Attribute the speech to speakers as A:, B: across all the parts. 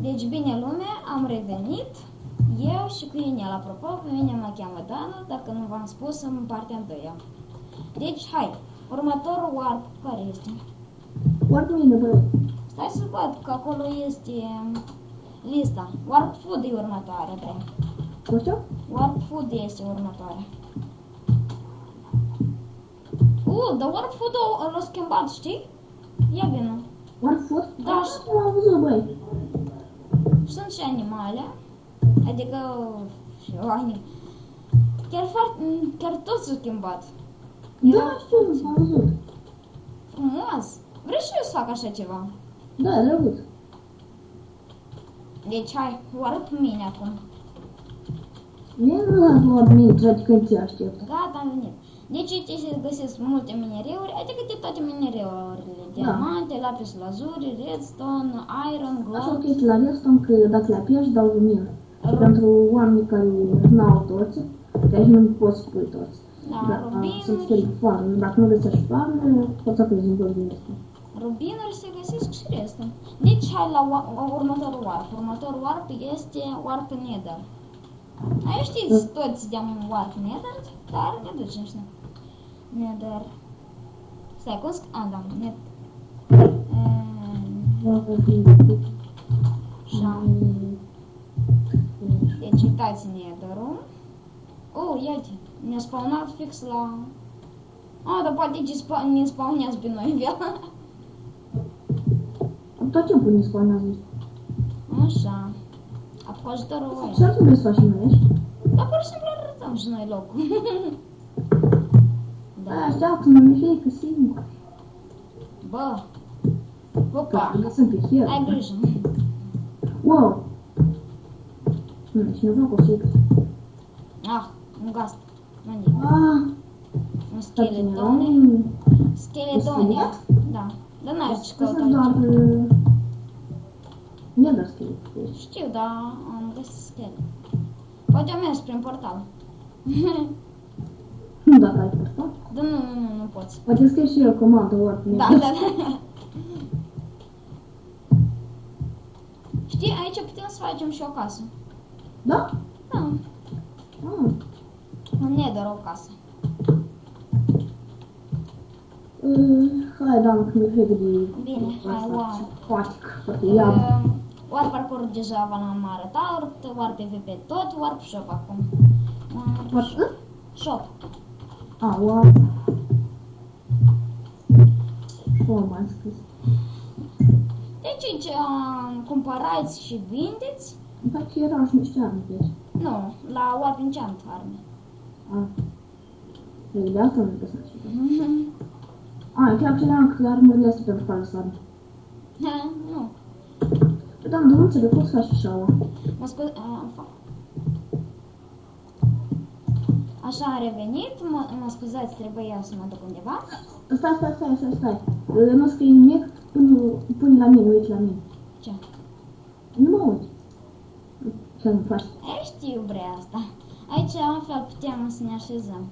A: Deci, bine lume, am revenit. Eu și cu Inel, apropo, pe mine mă cheamă Dana, dacă nu v-am spus, în partea întâia. Deci, hai, următorul warp, care este?
B: Warp mine, băi.
A: Stai să văd că acolo este lista. Warp Food e următoarea, da.
B: Așa?
A: Warp Food este următoarea. Dar Warp Food l-a schimbat, știi? Ia vină.
B: Warp Food?
A: Da,
B: Nu am văzut, băi.
A: sunt și animale, adică și oameni. Chiar tot s-a schimbat.
B: Da, știu, am văzut.
A: Frumos. Vrei și eu să fac așa ceva?
B: Da, drăguț.
A: Deci hai, Warp mine acum.
B: Mie nu l-am luat mine, trage când ți aștept.
A: Gata, am venit. Deci aici se găsesc multe minereuri, adică de toate minereurile. Diamante, lapis lazuri, redstone, iron,
B: Așa o
A: gold.
B: chestie la redstone, că dacă le apeși, dau lumină. Și pentru oamenii care n-au toți, că aici nu poți să pui toți.
A: Da,
B: Sunt
A: rubinuri.
B: fel farm. Dacă nu găsești farm, poți să apezi un bloc din asta.
A: Rubinuri se găsesc și restul. Deci hai la următorul warp. Următorul warp este Warp Nether. Ai știți toți de Warp Nether, dar ne ducem și noi. Nether. Stai, cum da, net. Așa. Deci uitați Nether-ul. Iată, ne-a spawnat fix la... dar poate ne spawnează pe noi via.
B: Tot timpul ne spawnează.
A: Așa. Cu ajutorul voi.
B: Și ar trebui să faci noi aici.
A: Dar pur și simplu arătăm și noi locul.
B: Da, așteaptă-mă, mi fie singur.
A: Bă. Opa.
B: Că sunt pe hieră.
A: Ai grijă.
B: Wow. Cineva cu secret.
A: Un gast. Unde? Un skeleton. Skeleton. Da. Dar n-ai ce căuta
B: Asta doar...
A: aici.
B: Nu doar schelet.
A: Știu, dar am găsit schelet. Poate am mers prin portal.
B: Nu dacă ai portal.
A: Dar nu poți.
B: Poate scrie și eu comandă Warp.
A: Da. Știi, aici putem să facem și o casă.
B: Da?
A: Da. În Nether o casă.
B: Hai, doamnă, că mi-e frică de...
A: Bine, hai, wow.
B: Aquatic, poate ia.
A: Warp Parkour deja v-am arătat, Warp PvP tot, Warp Shop acum.
B: Warp?
A: Shop.
B: Warp. Cum m-am scris?
A: Deci aici cumpărați și vindeți.
B: Dacă erau și niște arme pe aici.
A: Nu, la Warp Enchant arme.
B: De asta nu găsesc și chiar credeam că armele astea pentru care să arme.
A: Nu.
B: Da, nu înțeleg, pot să faci așa.
A: Așa am revenit, mă scuzați, trebuia să mă duc undeva.
B: Stai. Nu scrie nimic, pune la mine, uite la mine.
A: Ce?
B: Nu mă uit. Ce nu faci?
A: Știu bre asta. Aici în fel puteam să ne așezăm.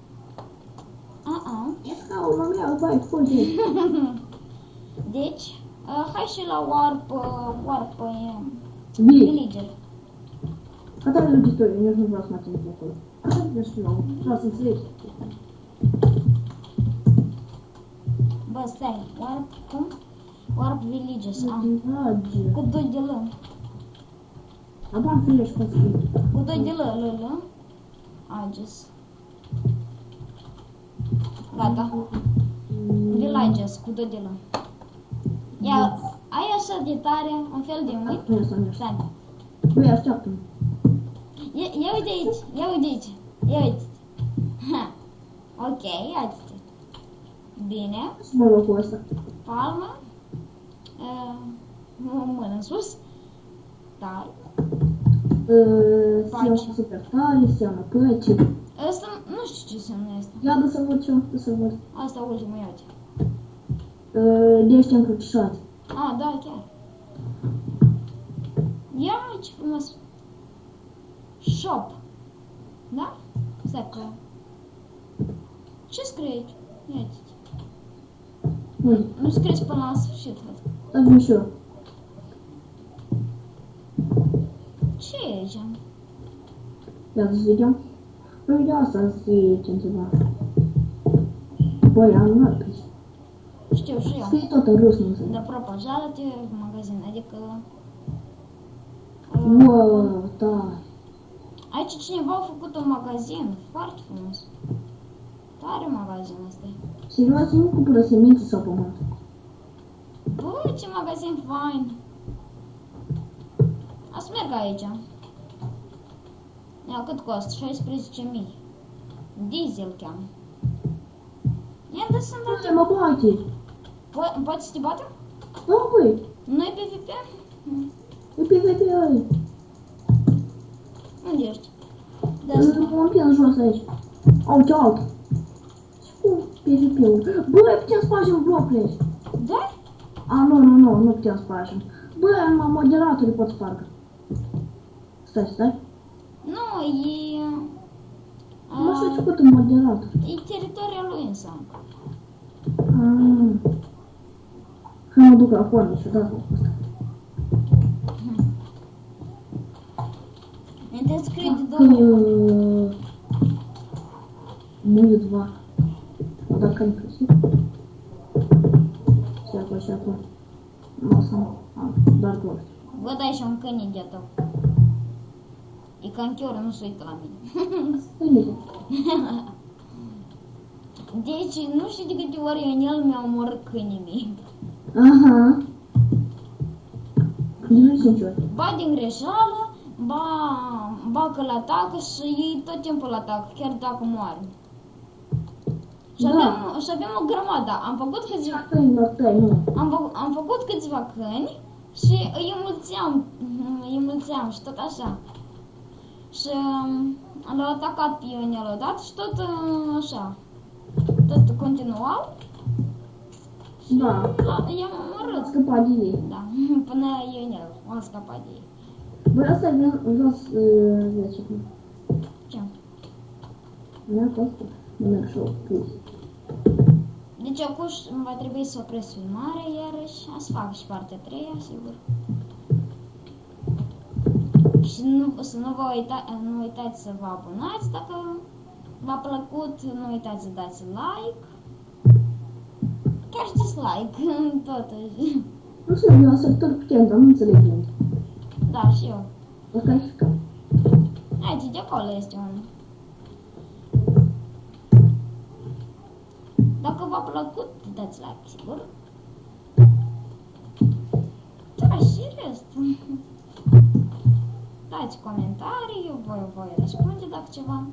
B: E scaunul meu, băi, fugi.
A: Deci, hai și la Warp Villager.
B: Asta e logistorie, eu nu vreau să mă țin pe acolo. Asta e și eu, vreau să înțeleg.
A: Bă, stai, Warp, cum? Warp Villages, cu 2 de L.
B: Abia am frileș cum scrie.
A: Cu 2 de L. Ages. Gata. Villages, cu 2 de L. Ia, ai așa de tare, un fel de mit?
B: Nu,
A: Stai.
B: Băi, așteaptă-mă.
A: Ia uite aici. Ia uite. Ok, uite. Bine.
B: Să mă locul ăsta.
A: Palmă. Mână în sus. Tare.
B: Seamă super tare, seamă păci.
A: Asta, nu știu ce înseamnă asta.
B: Ia dă să văd ce-o, dă să văd.
A: Asta ultimul, ia uite.
B: De ăștia încrucișați.
A: Da, chiar. Ia ce frumos. Shop. Da? Stai că... Ce scrie aici? Ia uite. Nu scris până la sfârșit, văd.
B: Da, vin și eu.
A: Ce e aici?
B: Ia să vedem. Păi de asta zice ceva. Băi, am luat pe
A: Știu și eu.
B: scrie tot în rus, nu înțeleg.
A: Добро пожаловать в магазин. Adică...
B: Wow, da.
A: Aici cineva a făcut un magazin foarte frumos. Tare magazin ăsta.
B: Serios, nu cumpără semințe sau pământ.
A: Bă, ce magazin fain. A să merg aici. Ia, cât costă? 16.000. Diesel cheamă. Ia, dă să-mi
B: Băi, mă bate.
A: Poate să te batem?
B: Da, băi.
A: Nu-i PvP?
B: E PvP ăi.
A: Unde ești? Da, să
B: Îl împing jos aici. Au, cealaltă. Și cum PvP-ul? Băi, putem să facem blocurile aici.
A: Da?
B: A, nu putem să facem. Băi, numai moderatorii pot spargă. Stai.
A: Nu, e...
B: Nu știu ce făcut un moderator.
A: E teritoriul lui înseamnă.
B: Că mă duc la porni și odată cu asta.
A: Te scrie de
B: Că
A: două.
B: mult va. Dacă ai găsit. Și acolo. Nu o să am, doar două.
A: Văd aici un câine de-a tău. E canchiorul, nu se uită la mine.
B: Stai bine.
A: Deci, nu știu de câte ori în el mi-a omorât câinii mei.
B: Aha. Nu știu nici ori.
A: Ba din greșeală, ba că l-atacă și ei tot timpul l-atacă, chiar dacă moare. Și
B: Da.
A: avem o grămadă. Am făcut câțiva...
B: Câinilor tăi, nu.
A: Am făcut câțiva câini și îi mulțeam și tot așa. Și l-au atacat pe Ionel odată și tot așa. Tot continuau.
B: Da.
A: I-am omorât.
B: A scăpat de ei.
A: Da, până Ionel a scăpat de ei.
B: Băi, asta vreau să zice.
A: Ce?
B: Mi-a costat. Nu merg și-o pus.
A: Deci acum va trebui să opresc filmarea iarăși, să fac și partea 3, sigur. Și să nu uitați să vă abonați dacă v-a plăcut, nu uitați să dați like. Chiar și dislike, totuși.
B: Nu știu, eu să tot putem, dar nu înțeleg unde.
A: Da, și eu.
B: O calificăm.
A: Aici, de acolo este unul. Dacă v-a plăcut, dați like, sigur. Da, și restul. Dați comentarii, eu voi răspunde dacă ceva.